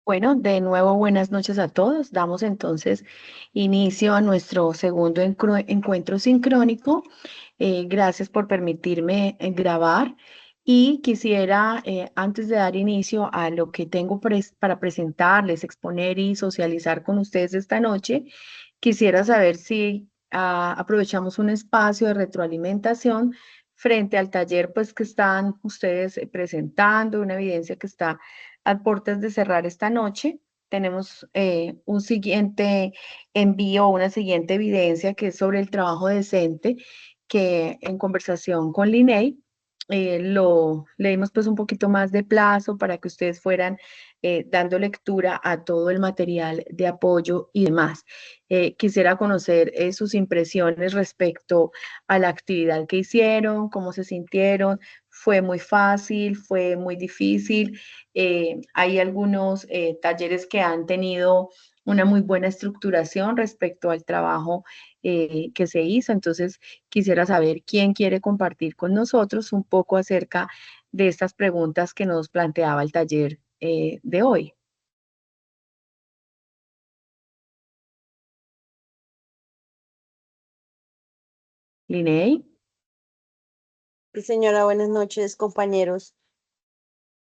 Bueno, de nuevo buenas noches a todos. Damos entonces inicio a nuestro segundo encuentro sincrónico. Gracias por permitirme grabar y quisiera, antes de dar inicio a lo que tengo para presentarles, exponer y socializar con ustedes esta noche, quisiera saber si aprovechamos un espacio de retroalimentación frente al taller pues, que están ustedes presentando, una evidencia que está a puertas de cerrar esta noche. Tenemos un siguiente envío, una siguiente evidencia que es sobre el trabajo decente, que en conversación con Linney le dimos pues un poquito más de plazo para que ustedes fueran dando lectura a todo el material de apoyo y demás. Quisiera conocer sus impresiones respecto a la actividad que hicieron, cómo se sintieron. Fue muy fácil, fue muy difícil. Hay algunos talleres que han tenido una muy buena estructuración respecto al trabajo que se hizo. Entonces, quisiera saber quién quiere compartir con nosotros un poco acerca de estas preguntas que nos planteaba el taller de hoy. Linei. Sí, señora, buenas noches, compañeros.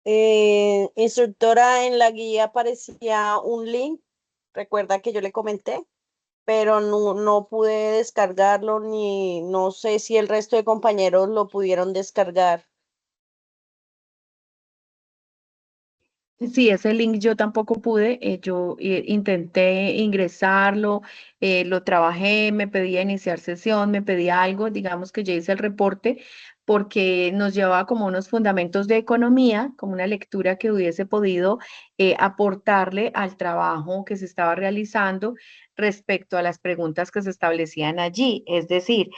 Instructora, en la guía aparecía un link, recuerda que yo le comenté, pero no pude descargarlo ni no sé si el resto de compañeros lo pudieron descargar. Sí, ese link yo tampoco pude, yo intenté ingresarlo, lo trabajé, me pedía iniciar sesión, me pedía algo, digamos que yo hice el reporte porque nos llevaba como unos fundamentos de economía, como una lectura que hubiese podido aportarle al trabajo que se estaba realizando respecto a las preguntas que se establecían allí. Es decir,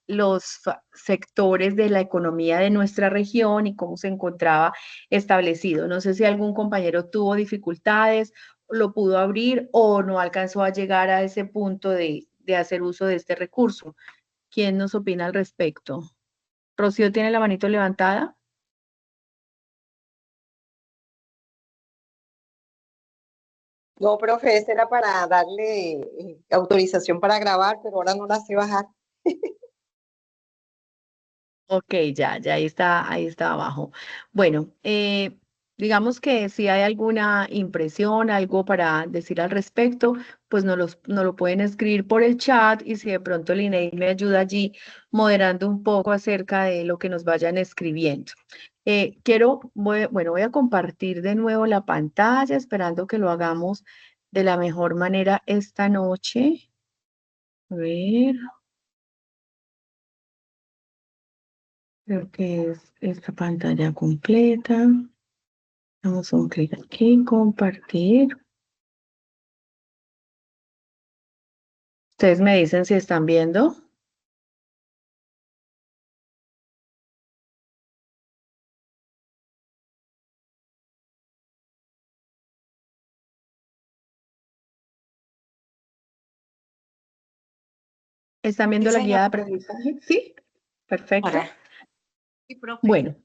los sectores de la economía de nuestra región y cómo se encontraba establecido. No sé si algún compañero tuvo dificultades, lo pudo abrir o no alcanzó a llegar a ese punto de hacer uso de este recurso. ¿Quién nos opina al respecto? Rocío tiene la manito levantada. No, profe, ese era para darle autorización para grabar, pero ahora no la sé bajar. Ok, ya ahí está abajo. Bueno, digamos que si hay alguna impresión, algo para decir al respecto, pues nos lo pueden escribir por el chat y si de pronto Linnea me ayuda allí moderando un poco acerca de lo que nos vayan escribiendo. Voy a compartir de nuevo la pantalla, esperando que lo hagamos de la mejor manera esta noche. A ver, creo que es esta pantalla completa. Damos un clic aquí, compartir. Ustedes me dicen si están viendo. ¿Están Sí, viendo la señor. guía de aprendizaje? Sí, perfecto. Ahora. Sí, profe. Bueno,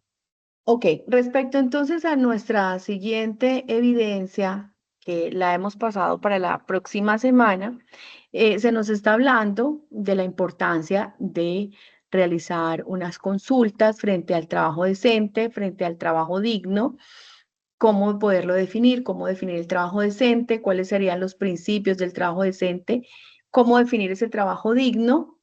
ok. Respecto entonces a nuestra siguiente evidencia, que la hemos pasado para la próxima semana, se nos está hablando de la importancia de realizar unas consultas frente al trabajo decente, frente al trabajo digno, cómo poderlo definir, cómo definir el trabajo decente, cuáles serían los principios del trabajo decente, cómo definir ese trabajo digno,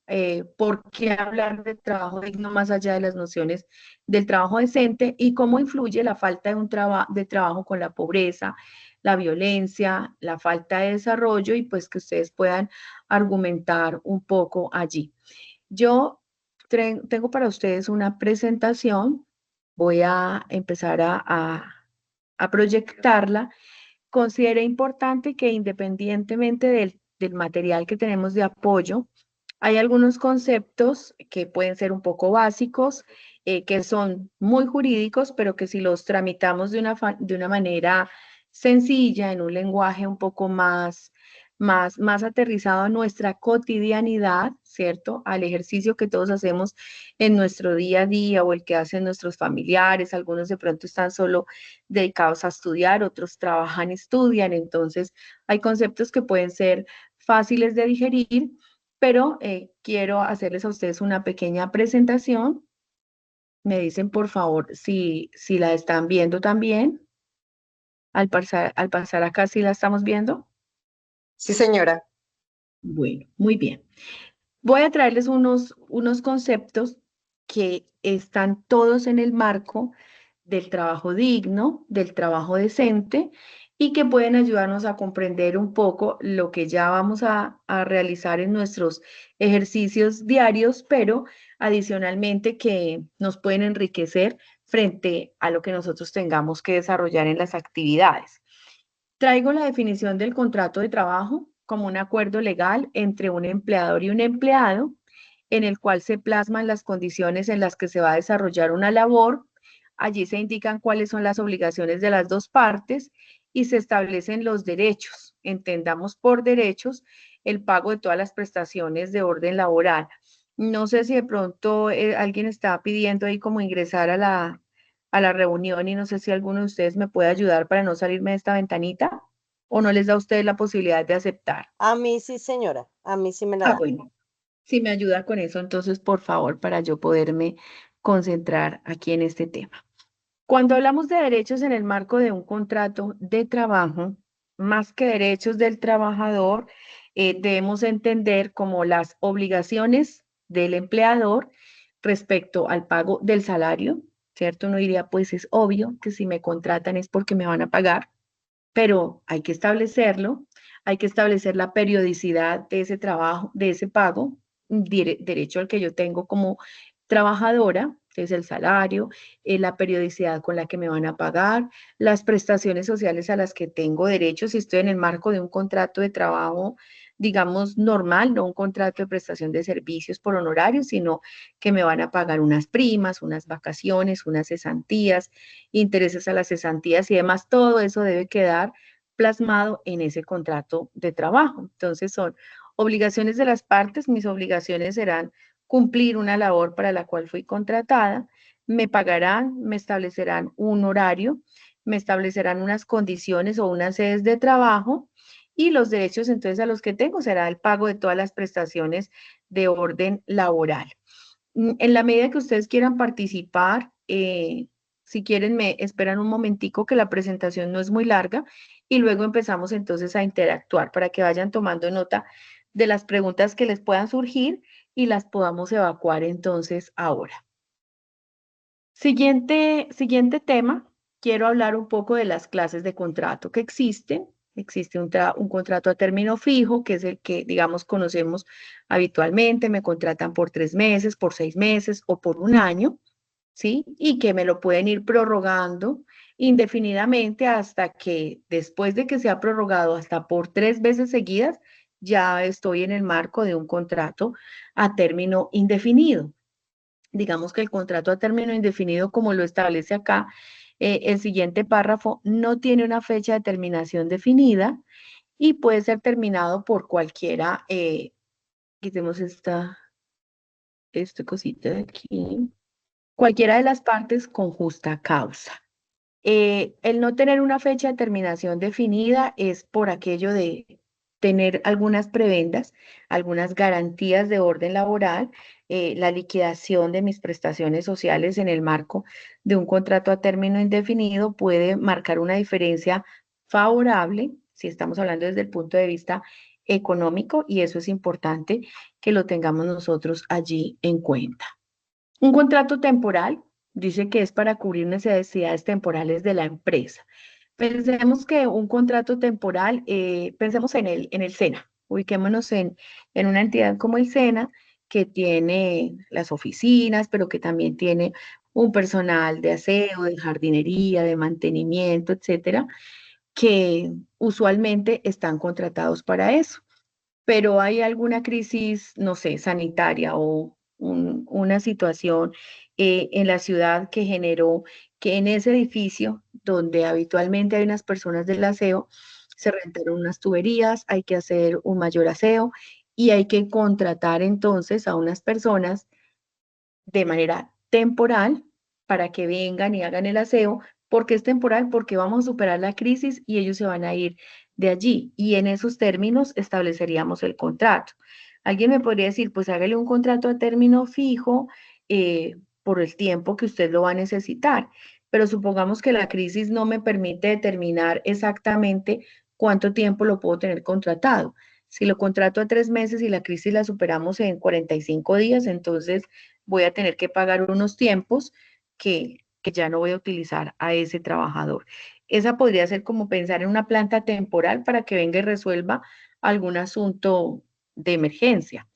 por qué hablar de trabajo digno más allá de las nociones del trabajo decente y cómo influye la falta de de trabajo con la pobreza, la violencia, la falta de desarrollo y pues que ustedes puedan argumentar un poco allí. Yo tengo para ustedes una presentación, voy a empezar a proyectarla. Considera importante que independientemente del material que tenemos de apoyo, hay algunos conceptos que pueden ser un poco básicos, que son muy jurídicos, pero que si los tramitamos de una manera sencilla, en un lenguaje un poco más más aterrizado a nuestra cotidianidad, ¿cierto? Al ejercicio que todos hacemos en nuestro día a día o el que hacen nuestros familiares. Algunos de pronto están solo dedicados a estudiar, otros trabajan, estudian. Entonces, hay conceptos que pueden ser fáciles de digerir, pero quiero hacerles a ustedes una pequeña presentación. Me dicen, por favor, si la están viendo también. Al pasar acá, ¿sí la estamos viendo? Sí, señora. Bueno, muy bien. Voy a traerles unos conceptos que están todos en el marco del trabajo digno, del trabajo decente y que pueden ayudarnos a comprender un poco lo que ya vamos a realizar en nuestros ejercicios diarios, pero adicionalmente que nos pueden enriquecer frente a lo que nosotros tengamos que desarrollar en las actividades. Traigo la definición del contrato de trabajo como un acuerdo legal entre un empleador y un empleado, en el cual se plasman las condiciones en las que se va a desarrollar una labor. Allí se indican cuáles son las obligaciones de las dos partes y se establecen los derechos. Entendamos por derechos el pago de todas las prestaciones de orden laboral. No sé si de pronto alguien está pidiendo ahí como ingresar a la reunión y no sé si alguno de ustedes me puede ayudar para no salirme de esta ventanita o no les da a ustedes la posibilidad de aceptar. A mí sí, señora, a mí sí me la Ah, da. bueno, si me ayuda con eso, entonces por favor, para yo poderme concentrar aquí en este tema. Cuando hablamos de derechos en el marco de un contrato de trabajo, más que derechos del trabajador, debemos entender como las obligaciones del empleador respecto al pago del salario, ¿cierto? Uno diría, pues es obvio que si me contratan es porque me van a pagar, pero hay que establecerlo, hay que establecer la periodicidad de ese trabajo, de ese pago, derecho al que yo tengo como trabajadora, que es el salario, la periodicidad con la que me van a pagar, las prestaciones sociales a las que tengo derecho si estoy en el marco de un contrato de trabajo, digamos, normal, no un contrato de prestación de servicios por honorarios, sino que me van a pagar unas primas, unas vacaciones, unas cesantías, intereses a las cesantías y demás, todo eso debe quedar plasmado en ese contrato de trabajo. Entonces son obligaciones de las partes, mis obligaciones serán cumplir una labor para la cual fui contratada, me pagarán, me establecerán un horario, me establecerán unas condiciones o unas sedes de trabajo y los derechos entonces a los que tengo será el pago de todas las prestaciones de orden laboral. En la medida que ustedes quieran participar, si quieren me esperan un momentico que la presentación no es muy larga y luego empezamos entonces a interactuar para que vayan tomando nota de las preguntas que les puedan surgir y las podamos evacuar entonces ahora. Siguiente tema, quiero hablar un poco de las clases de contrato que existen. Existe un contrato a término fijo, que es el que, digamos, conocemos habitualmente. Me contratan por 3 meses, por 6 meses o por un año, ¿sí? Y que me lo pueden ir prorrogando indefinidamente hasta que, después de que se ha prorrogado hasta por 3 veces seguidas, ya estoy en el marco de un contrato a término indefinido. Digamos que el contrato a término indefinido, como lo establece acá, el siguiente párrafo no tiene una fecha de terminación definida y puede ser terminado por cualquiera, quitemos esta cosita de aquí, cualquiera de las partes con justa causa. El no tener una fecha de terminación definida es por aquello de tener algunas prebendas, algunas garantías de orden laboral, la liquidación de mis prestaciones sociales en el marco de un contrato a término indefinido puede marcar una diferencia favorable, si estamos hablando desde el punto de vista económico, y eso es importante que lo tengamos nosotros allí en cuenta. Un contrato temporal dice que es para cubrir necesidades temporales de la empresa. Pensemos que un contrato temporal, pensemos en el SENA, ubiquémonos en una entidad como el SENA, que tiene las oficinas, pero que también tiene un personal de aseo, de jardinería, de mantenimiento, etcétera, que usualmente están contratados para eso, pero hay alguna crisis, no sé, sanitaria o una situación en la ciudad que generó que en ese edificio, donde habitualmente hay unas personas del aseo, se rentaron unas tuberías, hay que hacer un mayor aseo y hay que contratar entonces a unas personas de manera temporal para que vengan y hagan el aseo. ¿Por qué es temporal? Porque vamos a superar la crisis y ellos se van a ir de allí. Y en esos términos estableceríamos el contrato. Alguien me podría decir, pues hágale un contrato a término fijo por el tiempo que usted lo va a necesitar. Pero supongamos que la crisis no me permite determinar exactamente cuánto tiempo lo puedo tener contratado. Si lo contrato a 3 meses y la crisis la superamos en 45 días, entonces voy a tener que pagar unos tiempos que ya no voy a utilizar a ese trabajador. Esa podría ser como pensar en una planta temporal para que venga y resuelva algún asunto de emergencia.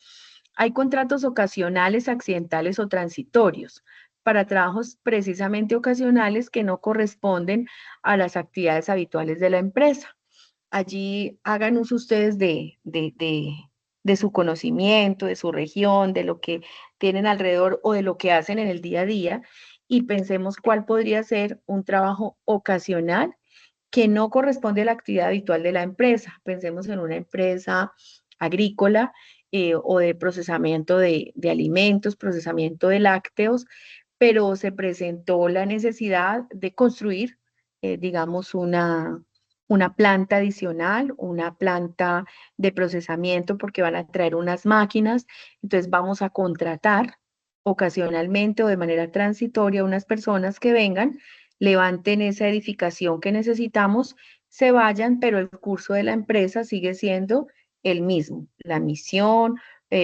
Hay contratos ocasionales, accidentales o transitorios para trabajos precisamente ocasionales que no corresponden a las actividades habituales de la empresa. Allí hagan uso ustedes de su conocimiento, de su región, de lo que tienen alrededor o de lo que hacen en el día a día y pensemos cuál podría ser un trabajo ocasional que no corresponde a la actividad habitual de la empresa. Pensemos en una empresa agrícola o de procesamiento de alimentos, procesamiento de lácteos, pero se presentó la necesidad de construir, digamos, una planta adicional, una planta de procesamiento, porque van a traer unas máquinas. Entonces vamos a contratar ocasionalmente o de manera transitoria unas personas que vengan, levanten esa edificación que necesitamos, se vayan, pero el curso de la empresa sigue siendo el mismo. La misión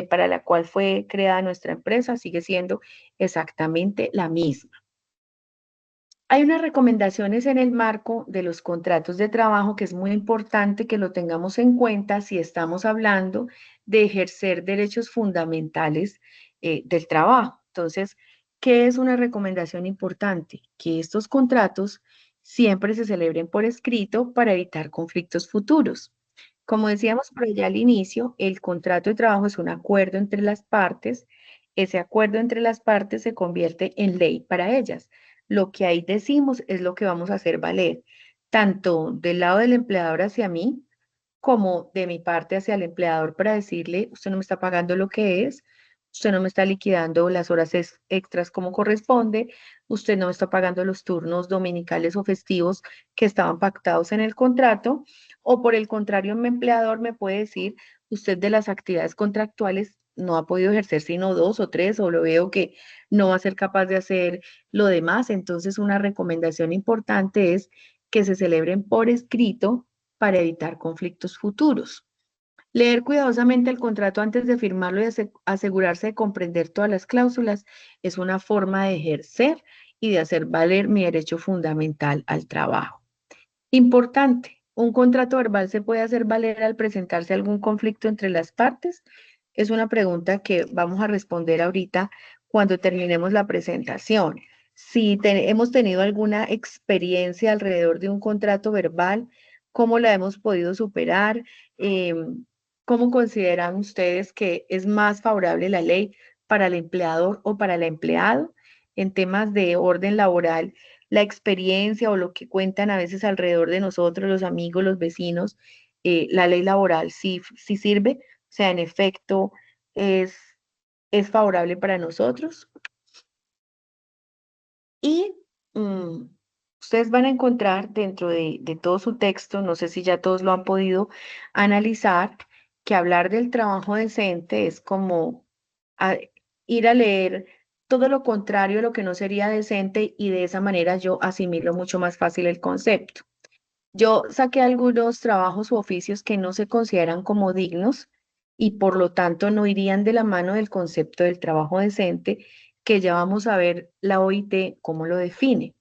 para la cual fue creada nuestra empresa sigue siendo exactamente la misma. Hay unas recomendaciones en el marco de los contratos de trabajo que es muy importante que lo tengamos en cuenta si estamos hablando de ejercer derechos fundamentales del trabajo. Entonces, ¿qué es una recomendación importante? Que estos contratos siempre se celebren por escrito para evitar conflictos futuros. Como decíamos por allá al inicio, el contrato de trabajo es un acuerdo entre las partes. Ese acuerdo entre las partes se convierte en ley para ellas. Lo que ahí decimos es lo que vamos a hacer valer, tanto del lado del empleador hacia mí, como de mi parte hacia el empleador para decirle, usted no me está pagando lo que es, usted no me está liquidando las horas extras como corresponde, usted no me está pagando los turnos dominicales o festivos que estaban pactados en el contrato, o por el contrario, mi empleador me puede decir, usted de las actividades contractuales no ha podido ejercer sino 2 o 3, o lo veo que no va a ser capaz de hacer lo demás. Entonces, una recomendación importante es que se celebren por escrito para evitar conflictos futuros. Leer cuidadosamente el contrato antes de firmarlo y asegurarse de comprender todas las cláusulas es una forma de ejercer y de hacer valer mi derecho fundamental al trabajo. Importante, ¿un contrato verbal se puede hacer valer al presentarse algún conflicto entre las partes? Es una pregunta que vamos a responder ahorita cuando terminemos la presentación. Si hemos tenido alguna experiencia alrededor de un contrato verbal, ¿cómo la hemos podido superar? ¿Cómo consideran ustedes que es más favorable la ley para el empleador o para el empleado en temas de orden laboral? La experiencia o lo que cuentan a veces alrededor de nosotros, los amigos, los vecinos, la ley laboral sí sirve, o sea, en efecto es, es favorable para nosotros. Y mm, ustedes van a encontrar dentro de todo su texto, no sé si ya todos lo han podido analizar, que hablar del trabajo decente es como a- ir a leer todo lo contrario a lo que no sería decente y de esa manera yo asimilo mucho más fácil el concepto. Yo saqué algunos trabajos u oficios que no se consideran como dignos y por lo tanto no irían de la mano del concepto del trabajo decente, que ya vamos a ver la OIT cómo lo define.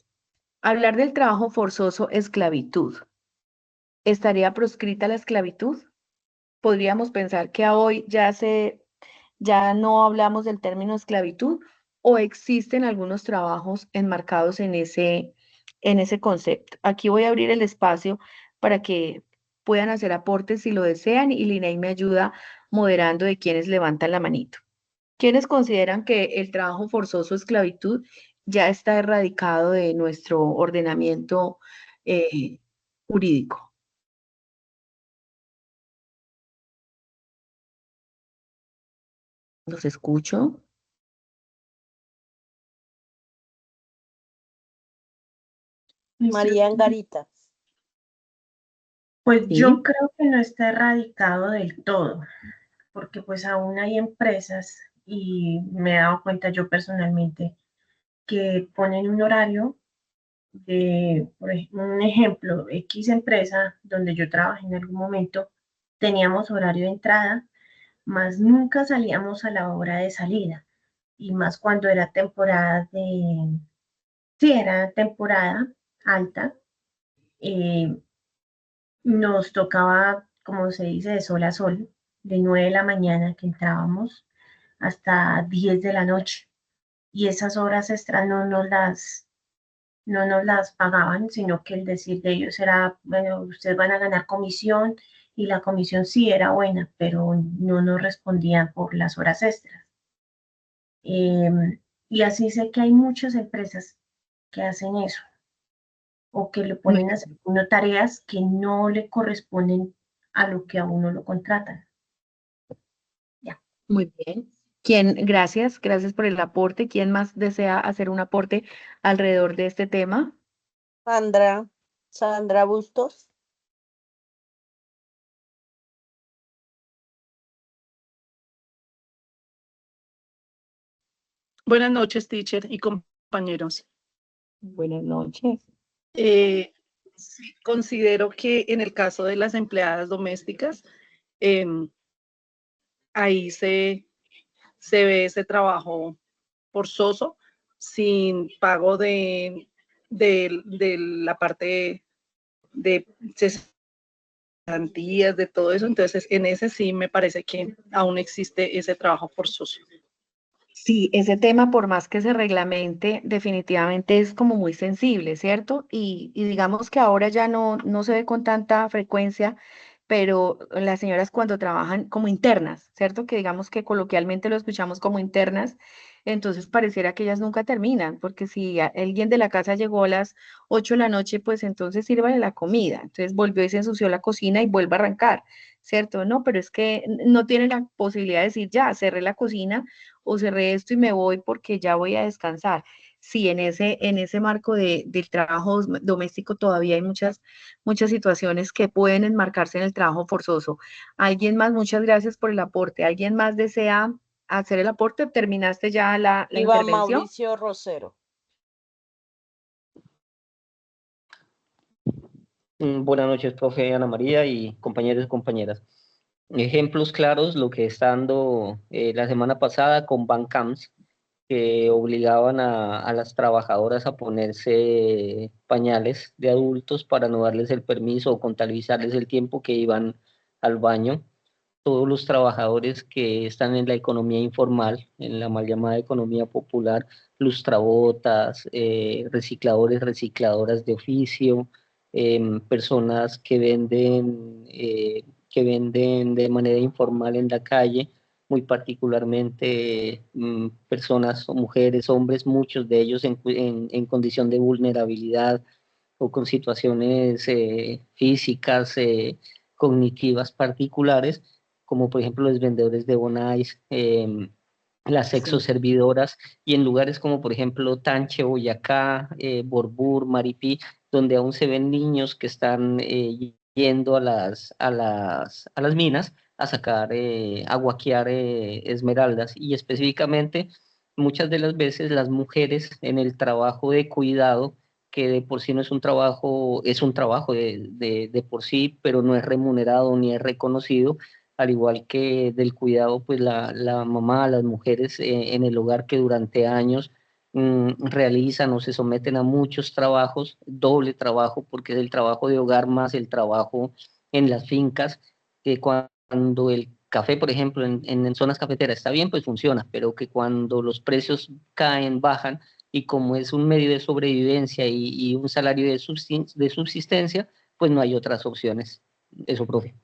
Hablar del trabajo forzoso, esclavitud. ¿Estaría proscrita la esclavitud? Podríamos pensar que a hoy ya no hablamos del término esclavitud o existen algunos trabajos enmarcados en ese concepto. Aquí voy a abrir el espacio para que puedan hacer aportes si lo desean y Linei me ayuda moderando de quienes levantan la manito. ¿Quiénes consideran que el trabajo forzoso o esclavitud ya está erradicado de nuestro ordenamiento eh, jurídico? Los escucho. María Angarita. Pues yo Sí. creo que no está erradicado del todo, porque pues aún hay empresas y me he dado cuenta yo personalmente que ponen un horario de, por un ejemplo, X empresa donde yo trabajé en algún momento, teníamos horario de entrada, más nunca salíamos a la hora de salida, y más cuando era temporada de, sí, era temporada alta, eh, nos tocaba, como se dice, de sol a sol, de 9 de la mañana que entrábamos hasta 10 de la noche. Y esas horas extras no nos las pagaban, sino que el decir de ellos era, bueno, ustedes van a ganar comisión, y la comisión sí era buena, pero no nos respondían por las horas extras. Y así sé que hay muchas empresas que hacen eso, o que le Muy ponen a hacer uno tareas que no le corresponden a lo que a uno lo contratan. Ya. Muy bien. Gracias, gracias por el aporte. ¿Quién más desea hacer un aporte alrededor de este tema? Sandra Bustos. Buenas noches, teacher y compañeros. Buenas noches. Sí, considero que en el caso de las empleadas domésticas, em, ahí se ve ese trabajo forzoso, sin pago de la parte de cesantías, de todo eso. Entonces, en ese sí me parece que aún existe ese trabajo forzoso. Sí, ese tema, por más que se reglamente, definitivamente es como muy sensible, ¿cierto? Y digamos que ahora ya no se ve con tanta frecuencia, pero las señoras cuando trabajan como internas, ¿cierto? Que digamos que coloquialmente lo escuchamos como internas, entonces pareciera que ellas nunca terminan, porque si alguien de la casa llegó a las 8 de la noche, pues entonces sírvale la comida, entonces volvió y se ensució la cocina y vuelve a arrancar, ¿cierto? No, pero es que no tienen la posibilidad de decir, ya, cerré la cocina o cerré esto y me voy porque ya voy a descansar. Sí, en ese marco del trabajo doméstico todavía hay muchas situaciones que pueden enmarcarse en el trabajo forzoso. ¿Alguien más? Muchas gracias por el aporte. ¿Alguien más desea hacer el aporte? ¿Terminaste ya la Iván intervención? Mauricio Rosero. Buenas noches, profe Ana María y compañeros y compañeras. Ejemplos claros, lo que está dando la semana pasada con Bancams, que obligaban a las trabajadoras a ponerse pañales de adultos para no darles el permiso o contabilizarles el tiempo que iban al baño. Todos los trabajadores que están en la economía informal, en la mal llamada economía popular, lustrabotas, recicladores, recicladoras de oficio, personas que venden de manera informal en la calle, muy particularmente personas, mujeres, hombres, muchos de ellos en condición de vulnerabilidad o con situaciones físicas, cognitivas particulares, como por ejemplo los vendedores de Bonais, las Sí. sexoservidoras, y en lugares como por ejemplo Tanche, Boyacá, Borbur, Maripí, donde aún se ven niños que están yendo a las minas a sacar, a guaquear esmeraldas, y específicamente muchas de las veces las mujeres en el trabajo de cuidado, que de por sí no es un trabajo, es un trabajo de por sí, pero no es remunerado ni es reconocido, al igual que del cuidado, pues la mamá, las mujeres en el hogar que durante años realizan o se someten a muchos trabajos, doble trabajo, porque es el trabajo de hogar más el trabajo en las fincas, que cuando el café, por ejemplo, en zonas cafeteras está bien, pues funciona, pero que cuando los precios caen, bajan, y como es un medio de sobrevivencia y un salario de subsistencia, pues no hay otras opciones. Eso, profe.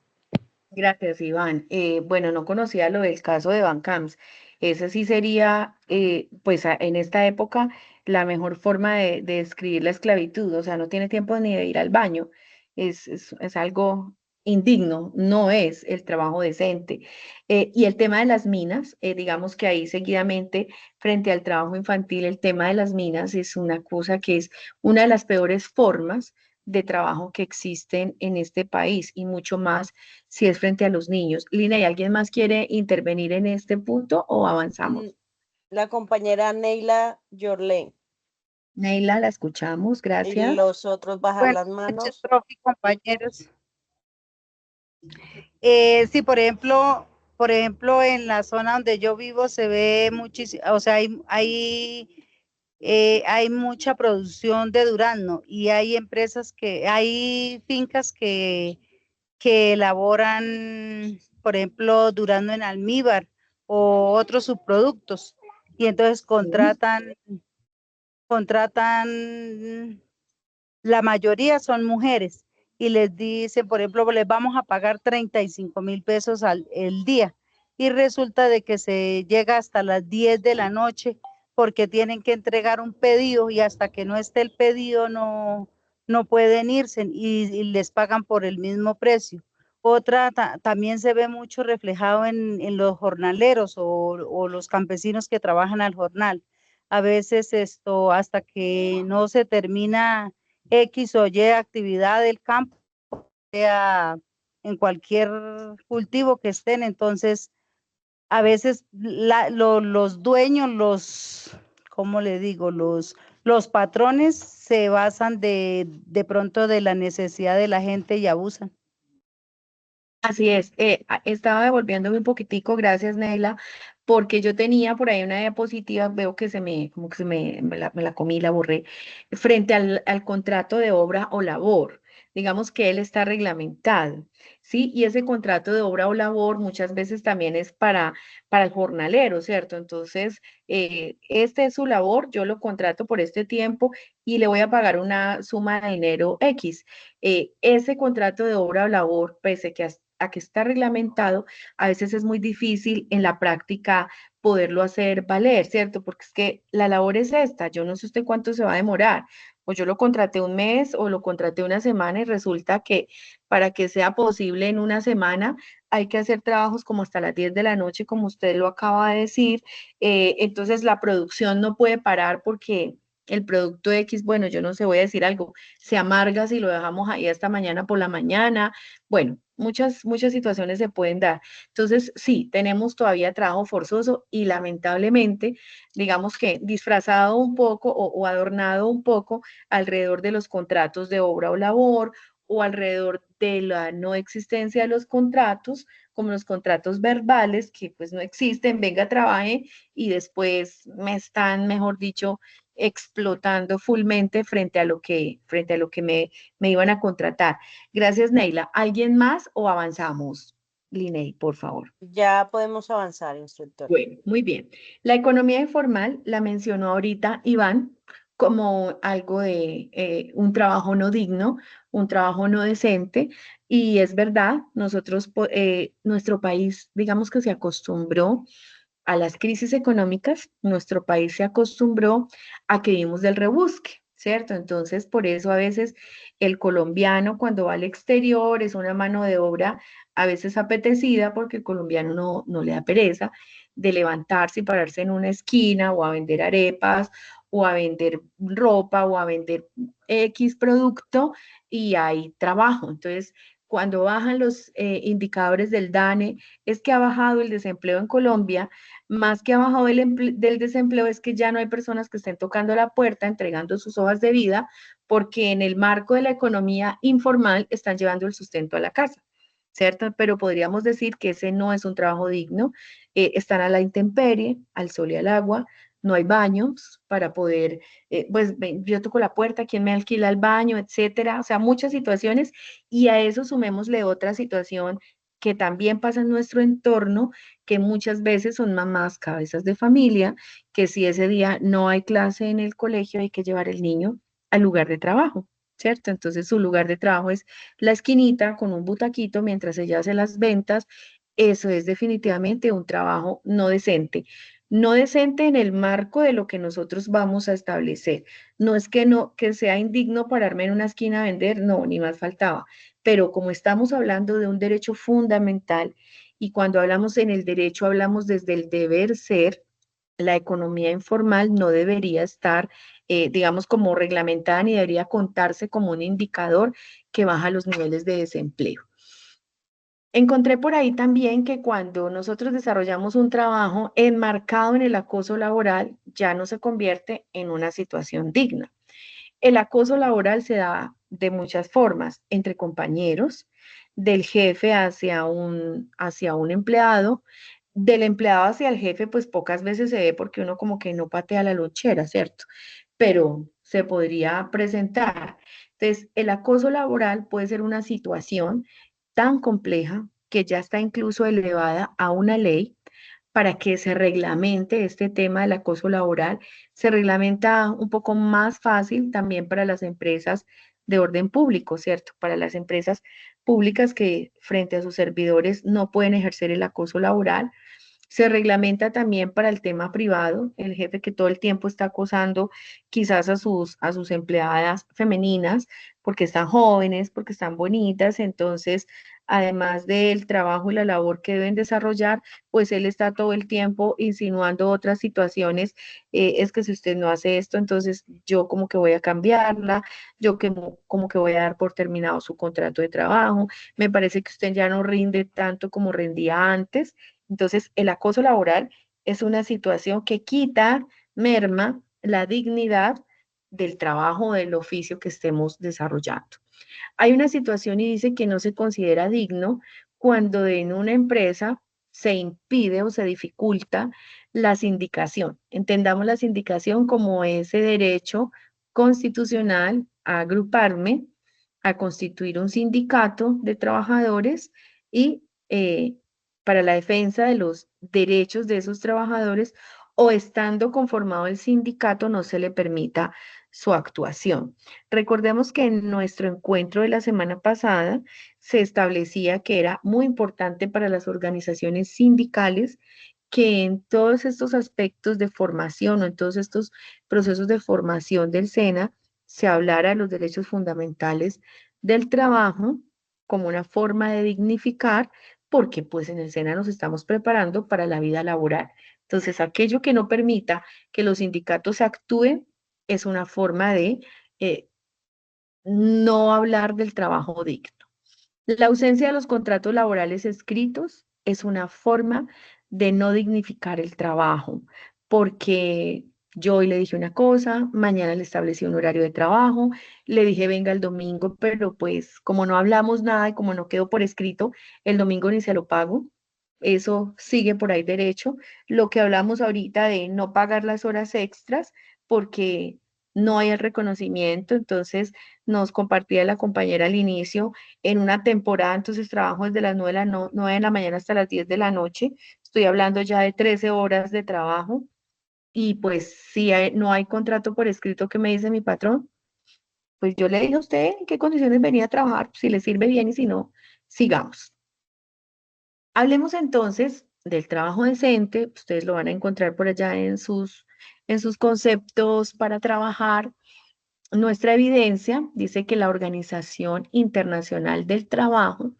Gracias, Iván. Bueno, no conocía lo del caso de Bancams. Ese sí sería, pues en esta época, la mejor forma de describir la esclavitud. O sea, no tiene tiempo ni de ir al baño. Es algo indigno, no es el trabajo decente. Y el tema de las minas, digamos que ahí seguidamente, frente al trabajo infantil, el tema de las minas es una cosa que es una de las peores formas de trabajo que existen en este país y mucho más si es frente a los niños. Lina, ¿y alguien más quiere intervenir en este punto o Mm, avanzamos? La compañera Neila Yorlén Neila, la escuchamos, y gracias. los otros bajar Buenas las noches, manos. profe y compañeros. Sí, por ejemplo, en la zona donde yo vivo se ve muchísimo, o sea, hay mucha producción de durazno y hay hay fincas que elaboran, por ejemplo, durazno en almíbar o otros subproductos. Y entonces Sí. contratan, la mayoría son mujeres y les dicen, por ejemplo, les vamos a pagar 35.000 pesos el día y resulta de que se llega hasta las 10 de la noche porque tienen que entregar un pedido y hasta que no esté el pedido no pueden irse y les pagan por el mismo precio. También se ve mucho reflejado en los jornaleros o los campesinos que trabajan al jornal. A veces esto, hasta que no se termina X o Y actividad del campo, sea en cualquier cultivo que estén, entonces a veces los dueños, ¿cómo le digo? Los patrones se basan de pronto de la necesidad de la gente y abusan. Así es, estaba devolviéndome un poquitico, gracias Neila, porque yo tenía por ahí una diapositiva, veo que como que me la comí, la borré, frente al contrato de obra o labor. Digamos que él está reglamentado, ¿sí? Y ese contrato de obra o labor muchas veces también es para el jornalero, ¿cierto? Entonces, este es su labor, yo lo contrato por este tiempo y le voy a pagar una suma de dinero X. Ese contrato de obra o labor, pese a que está reglamentado, a veces es muy difícil en la práctica poderlo hacer valer, ¿cierto? Porque es que la labor es esta, yo no sé usted cuánto se va a demorar, o yo lo contraté un mes o lo contraté una semana y resulta que para que sea posible en una semana hay que hacer trabajos como hasta las 10 de la noche, como usted lo acaba de decir, entonces la producción no puede parar porque el producto X, bueno, yo no sé, voy a decir algo, se amarga si lo dejamos ahí hasta mañana por la mañana. Bueno, muchas situaciones se pueden dar. Entonces, sí, tenemos todavía trabajo forzoso y lamentablemente, digamos que disfrazado un poco o adornado un poco alrededor de los contratos de obra o labor o alrededor de la no existencia de los contratos, como los contratos verbales que pues no existen, venga, trabaje y después me están, mejor dicho, explotando fullmente frente a lo que me iban a contratar. Gracias, Neila. ¿Alguien más o avanzamos? Linei, por favor. Ya podemos avanzar, instructor. Bueno, muy bien. La economía informal la mencionó ahorita Iván como algo de un trabajo no digno, un trabajo no decente, y es verdad, nuestro país, digamos que se acostumbró a las crisis económicas, nuestro país se acostumbró a que vivimos del rebusque, ¿cierto? Entonces, por eso a veces el colombiano cuando va al exterior es una mano de obra a veces apetecida porque el colombiano no le da pereza de levantarse y pararse en una esquina o a vender arepas o a vender ropa o a vender X producto y hay trabajo. Entonces, cuando bajan los indicadores del DANE, es que ha bajado el desempleo en Colombia, más que ha bajado del desempleo, es que ya no hay personas que estén tocando la puerta, entregando sus hojas de vida, porque en el marco de la economía informal están llevando el sustento a la casa. ¿Cierto? Pero podríamos decir que ese no es un trabajo digno. Están a la intemperie, al sol y al agua, no hay baños para poder, pues yo toco la puerta, ¿quién me alquila el baño, etcétera? O sea, muchas situaciones y a eso sumémosle otra situación que también pasa en nuestro entorno, que muchas veces son mamás cabezas de familia, que si ese día no hay clase en el colegio, hay que llevar el niño al lugar de trabajo, ¿cierto? Entonces su lugar de trabajo es la esquinita con un butaquito mientras ella hace las ventas. Eso es definitivamente un trabajo no decente. No decente en el marco de lo que nosotros vamos a establecer. No es que no, que sea indigno pararme en una esquina a vender, no, ni más faltaba. Pero como estamos hablando de un derecho fundamental y cuando hablamos en el derecho hablamos desde el deber ser, la economía informal no debería estar, digamos, como reglamentada ni debería contarse como un indicador que baja los niveles de desempleo. Encontré por ahí también que cuando nosotros desarrollamos un trabajo enmarcado en el acoso laboral, ya no se convierte en una situación digna. El acoso laboral se da de muchas formas, entre compañeros, del jefe hacia un empleado, del empleado hacia el jefe, pues pocas veces se ve porque uno como que no patea la lonchera, ¿cierto? Pero se podría presentar. Entonces, el acoso laboral puede ser una situación tan compleja que ya está incluso elevada a una ley para que se reglamente este tema del acoso laboral. Se reglamenta un poco más fácil también para las empresas de orden público, ¿cierto? Para las empresas públicas que frente a sus servidores no pueden ejercer el acoso laboral. Se reglamenta también para el tema privado, el jefe que todo el tiempo está acosando quizás a sus empleadas femeninas porque están jóvenes, porque están bonitas, entonces, además del trabajo y la labor que deben desarrollar, pues él está todo el tiempo insinuando otras situaciones, es que si usted no hace esto, entonces yo como que voy a cambiarla, yo como que voy a dar por terminado su contrato de trabajo, me parece que usted ya no rinde tanto como rendía antes, entonces, el acoso laboral es una situación que quita, merma la dignidad del trabajo, del oficio que estemos desarrollando. Hay una situación y dice que no se considera digno cuando en una empresa se impide o se dificulta la sindicación. Entendamos la sindicación como ese derecho constitucional a agruparme, a constituir un sindicato de trabajadores y para la defensa de los derechos de esos trabajadores o estando conformado el sindicato no se le permita su actuación. Recordemos que en nuestro encuentro de la semana pasada se establecía que era muy importante para las organizaciones sindicales que en todos estos aspectos de formación o en todos estos procesos de formación del SENA se hablara de los derechos fundamentales del trabajo como una forma de dignificar, porque pues en el SENA nos estamos preparando para la vida laboral. Entonces, aquello que no permita que los sindicatos actúen es una forma de eh, no hablar del trabajo digno. La ausencia de los contratos laborales escritos es una forma de no dignificar el trabajo, porque yo hoy le dije una cosa, mañana le establecí un horario de trabajo, le dije venga el domingo, pero pues como no hablamos nada y como no quedó por escrito, el domingo ni se lo pago. Eso sigue por ahí derecho. Lo que hablamos ahorita de no pagar las horas extras porque no hay el reconocimiento, entonces nos compartía la compañera al inicio en una temporada, entonces trabajo desde las 9 de la, 9 de la mañana hasta las 10 de la noche, estoy hablando ya de 13 horas de trabajo y pues si no hay contrato por escrito que me dice mi patrón, pues yo le dije a usted en qué condiciones venía a trabajar, si le sirve bien y si no, sigamos. Hablemos entonces del trabajo decente, ustedes lo van a encontrar por allá en sus conceptos para trabajar. Nuestra evidencia dice que la Organización Internacional del Trabajo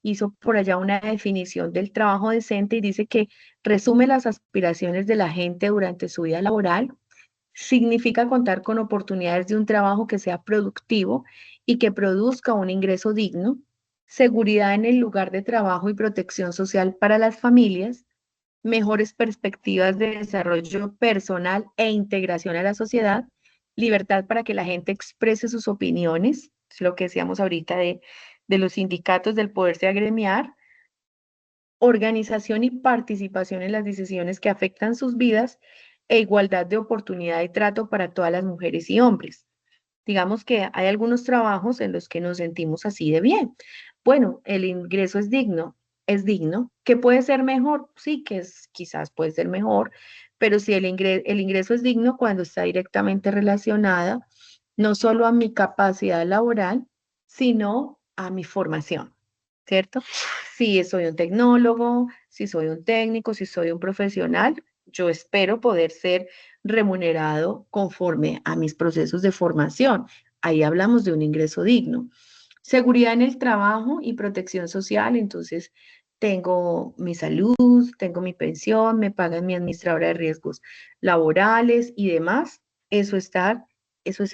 hizo por allá una definición del trabajo decente y dice que resume las aspiraciones de la gente durante su vida laboral. Significa contar con oportunidades de un trabajo que sea productivo y que produzca un ingreso digno, seguridad en el lugar de trabajo y protección social para las familias, mejores perspectivas de desarrollo personal e integración a la sociedad, libertad para que la gente exprese sus opiniones, es lo que decíamos ahorita de los sindicatos, del poderse agremiar, organización y participación en las decisiones que afectan sus vidas e igualdad de oportunidad y trato para todas las mujeres y hombres. Digamos que hay algunos trabajos en los que nos sentimos así de bien. Bueno, el ingreso es digno. ¿Qué puede ser mejor? Sí, que es, quizás puede ser mejor, pero si el ingreso es digno cuando está directamente relacionada no solo a mi capacidad laboral, sino a mi formación, ¿cierto? Si soy un tecnólogo, si soy un técnico, si soy un profesional, yo espero poder ser remunerado conforme a mis procesos de formación. Ahí hablamos de un ingreso digno. Seguridad en el trabajo y protección social, entonces tengo mi salud, tengo mi pensión, me pagan mi administradora de riesgos laborales y demás. Eso es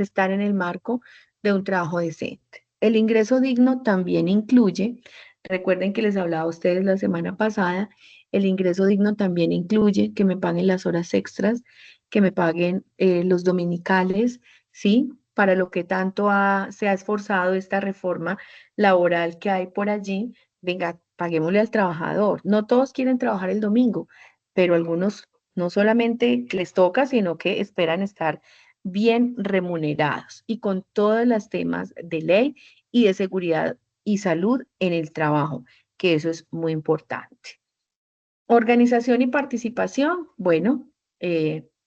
estar en el marco de un trabajo decente. El ingreso digno también incluye, recuerden que les hablaba a ustedes la semana pasada, el ingreso digno también incluye que me paguen las horas extras, que me paguen los dominicales, ¿sí? Para lo que tanto se ha esforzado esta reforma laboral que hay por allí. Venga, paguémosle al trabajador. No todos quieren trabajar el domingo, pero algunos no solamente les toca, sino que esperan estar bien remunerados y con todos los temas de ley y de seguridad y salud en el trabajo, que eso es muy importante. Organización y participación, bueno,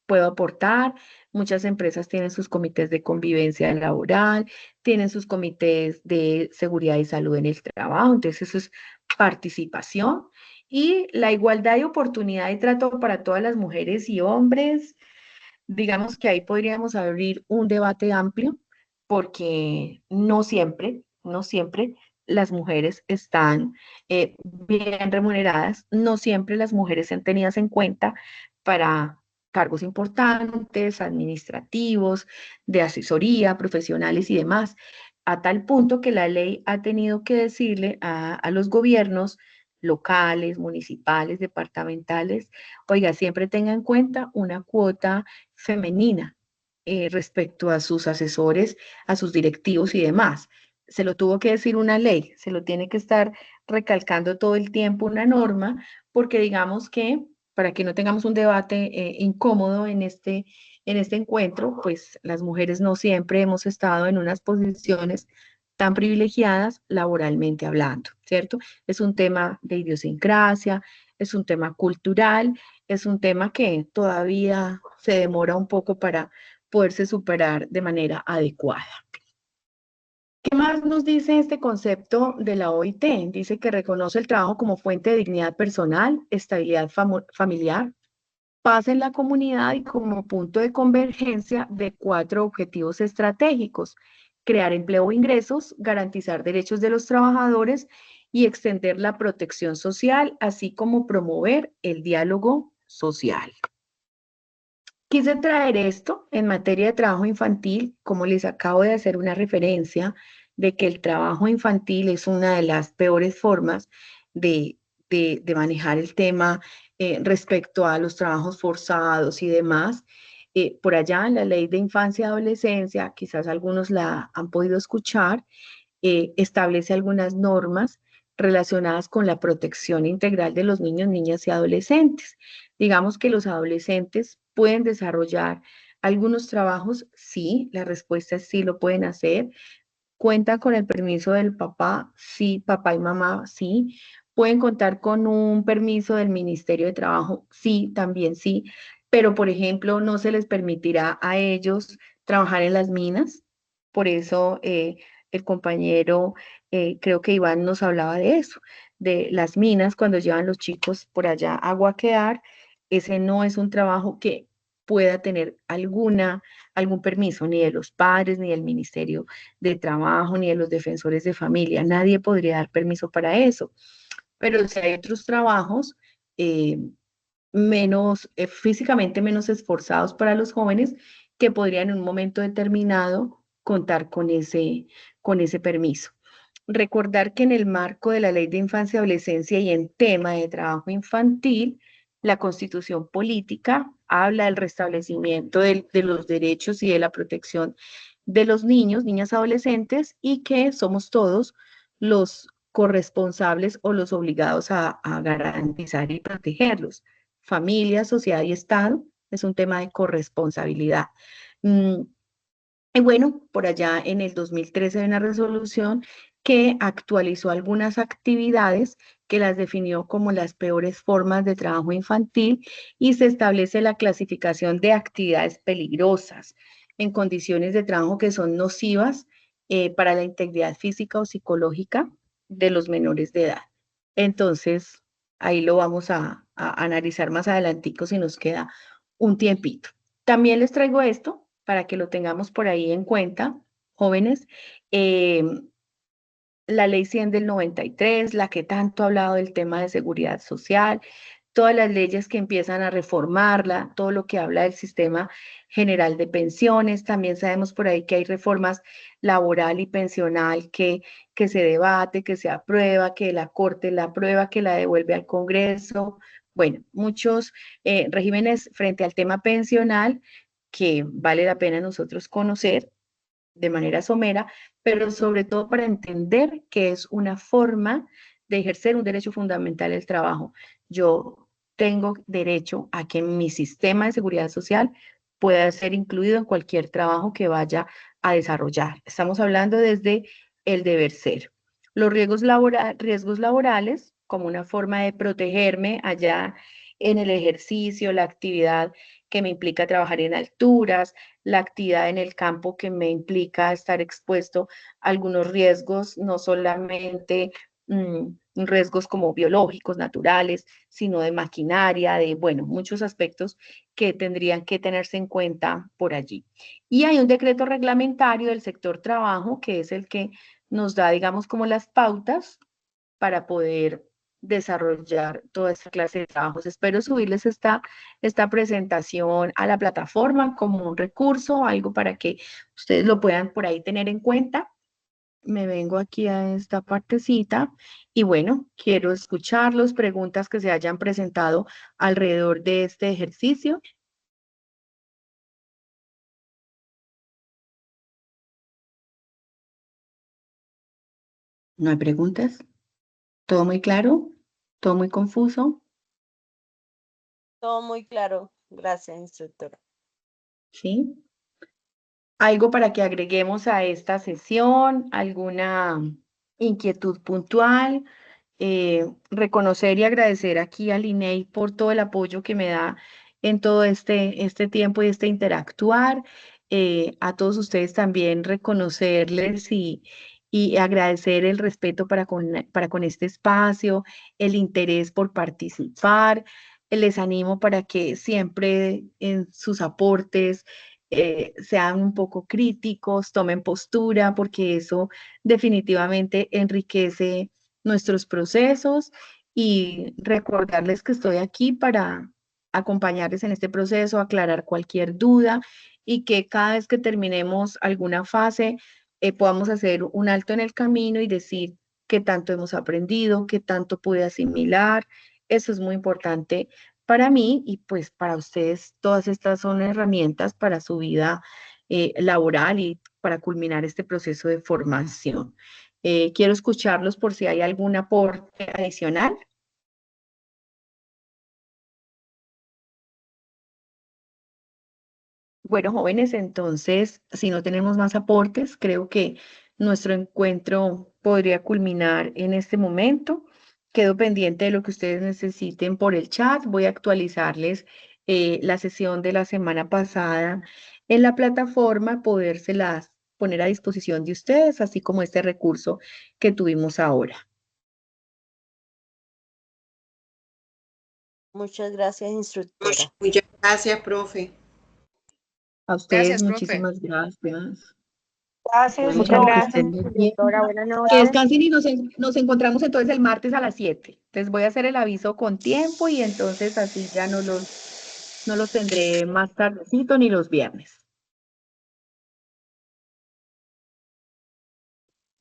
puedo aportar. Muchas empresas tienen sus comités de convivencia laboral, tienen sus comités de seguridad y salud en el trabajo, entonces eso es participación. Y la igualdad de oportunidad y trato para todas las mujeres y hombres, digamos que ahí podríamos abrir un debate amplio porque no siempre las mujeres están bien remuneradas, no siempre las mujeres son tenidas en cuenta para cargos importantes, administrativos, de asesoría, profesionales y demás, a tal punto que la ley ha tenido que decirle a los gobiernos locales, municipales, departamentales, oiga, siempre tenga en cuenta una cuota femenina respecto a sus asesores, a sus directivos y demás. Se lo tuvo que decir una ley, se lo tiene que estar recalcando todo el tiempo una norma, porque digamos que para que no tengamos un debate incómodo en este encuentro, pues las mujeres no siempre hemos estado en unas posiciones tan privilegiadas laboralmente hablando, ¿cierto? Es un tema de idiosincrasia, es un tema cultural, es un tema que todavía se demora un poco para poderse superar de manera adecuada. ¿Qué más nos dice este concepto de la OIT? Dice que reconoce el trabajo como fuente de dignidad personal, estabilidad familiar, paz en la comunidad y como punto de convergencia de 4 objetivos estratégicos: crear empleo o ingresos, garantizar derechos de los trabajadores y extender la protección social, así como promover el diálogo social. Quise traer esto en materia de trabajo infantil, como les acabo de hacer una referencia de que el trabajo infantil es una de las peores formas de, de manejar el tema respecto a los trabajos forzados y demás. Por allá en la ley de infancia y adolescencia, quizás algunos la han podido escuchar, establece algunas normas relacionadas con la protección integral de los niños, niñas y adolescentes. Digamos que los adolescentes pueden desarrollar algunos trabajos, sí, la respuesta es sí, lo pueden hacer. Cuentan con el permiso del papá, sí, papá y mamá, sí. Pueden contar con un permiso del Ministerio de Trabajo, sí, también sí. Pero, por ejemplo, no se les permitirá a ellos trabajar en las minas. Por eso el compañero, creo que Iván nos hablaba de eso, de las minas cuando llevan los chicos por allá a guaquear. Ese no es un trabajo que pueda tener algún permiso, ni de los padres, ni del Ministerio de Trabajo, ni de los defensores de familia. Nadie podría dar permiso para eso. Pero si hay otros trabajos eh, físicamente menos esforzados para los jóvenes que podrían en un momento determinado contar con ese permiso. Recordar que en el marco de la Ley de Infancia y Adolescencia y en tema de trabajo infantil, la Constitución Política habla del restablecimiento de los derechos y de la protección de los niños, niñas, adolescentes y que somos todos los corresponsables o los obligados a garantizar y protegerlos. Familia, sociedad y Estado es un tema de corresponsabilidad. Y bueno, por allá en el 2013 hay una resolución que actualizó algunas actividades que las definió como las peores formas de trabajo infantil y se establece la clasificación de actividades peligrosas en condiciones de trabajo que son nocivas para la integridad física o psicológica de los menores de edad. Entonces, ahí lo vamos a analizar más adelantico si nos queda un tiempito. También les traigo esto para que lo tengamos por ahí en cuenta, jóvenes. La ley 100 del 93, la que tanto ha hablado del tema de seguridad social, todas las leyes que empiezan a reformarla, todo lo que habla del sistema general de pensiones. También sabemos por ahí que hay reformas laboral y pensional que se debate, que se aprueba, que la Corte la aprueba, que la devuelve al Congreso. Bueno, muchos regímenes frente al tema pensional que vale la pena nosotros conocer de manera somera, pero sobre todo para entender que es una forma de ejercer un derecho fundamental el trabajo. Yo tengo derecho a que mi sistema de seguridad social pueda ser incluido en cualquier trabajo que vaya a desarrollar. Estamos hablando desde el deber ser. Los riesgos laborales, como una forma de protegerme allá en el ejercicio, la actividad que me implica trabajar en alturas, la actividad en el campo que me implica estar expuesto a algunos riesgos, no solamente riesgos como biológicos, naturales, sino de maquinaria, de, bueno, muchos aspectos que tendrían que tenerse en cuenta por allí. Y hay un decreto reglamentario del sector trabajo, que es el que nos da, digamos, como las pautas para poder desarrollar toda esta clase de trabajos. Espero subirles esta presentación a la plataforma como un recurso, algo para que ustedes lo puedan por ahí tener en cuenta. Me vengo aquí a esta partecita y bueno, quiero escuchar las preguntas que se hayan presentado alrededor de este ejercicio. ¿No hay preguntas? ¿Todo muy claro? ¿Todo muy confuso? Todo muy claro. Gracias, instructora. ¿Sí? ¿Algo para que agreguemos a esta sesión? ¿Alguna inquietud puntual? Reconocer y agradecer aquí al INEI por todo el apoyo que me da en todo este tiempo y este interactuar. A todos ustedes también reconocerles y agradecer el respeto para con este espacio, el interés por participar. Les animo para que siempre en sus aportes sean un poco críticos, tomen postura, porque eso definitivamente enriquece nuestros procesos y recordarles que estoy aquí para acompañarles en este proceso, aclarar cualquier duda y que cada vez que terminemos alguna fase podamos hacer un alto en el camino y decir qué tanto hemos aprendido, qué tanto pude asimilar. Eso es muy importante para mí y pues para ustedes todas estas son herramientas para su vida laboral y para culminar este proceso de formación. Quiero escucharlos por si hay algún aporte adicional. Bueno, jóvenes, entonces, si no tenemos más aportes, creo que nuestro encuentro podría culminar en este momento. Quedo pendiente de lo que ustedes necesiten por el chat. Voy a actualizarles la sesión de la semana pasada en la plataforma, podérselas poner a disposición de ustedes, así como este recurso que tuvimos ahora. Muchas gracias, instructora. Muchas gracias, profe. A ustedes Gracias, profe. muchísimas gracias. Gracias, Bueno, Muchas que gracias, estén muy bien. doctora. Buenas Que noches. descansen y nos encontramos entonces el martes a las 7. Les voy a hacer el aviso con tiempo y entonces así ya no los tendré más tardecito ni los viernes.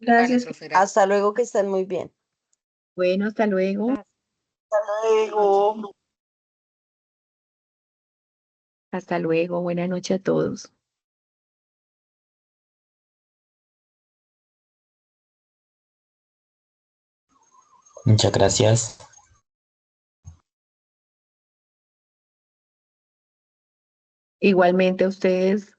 Vale, Gracias. profe. Gracias. Hasta luego, que estén muy bien. Bueno, hasta luego. Hasta luego. Hasta luego. Buenas noches a todos. Muchas gracias. Igualmente a ustedes.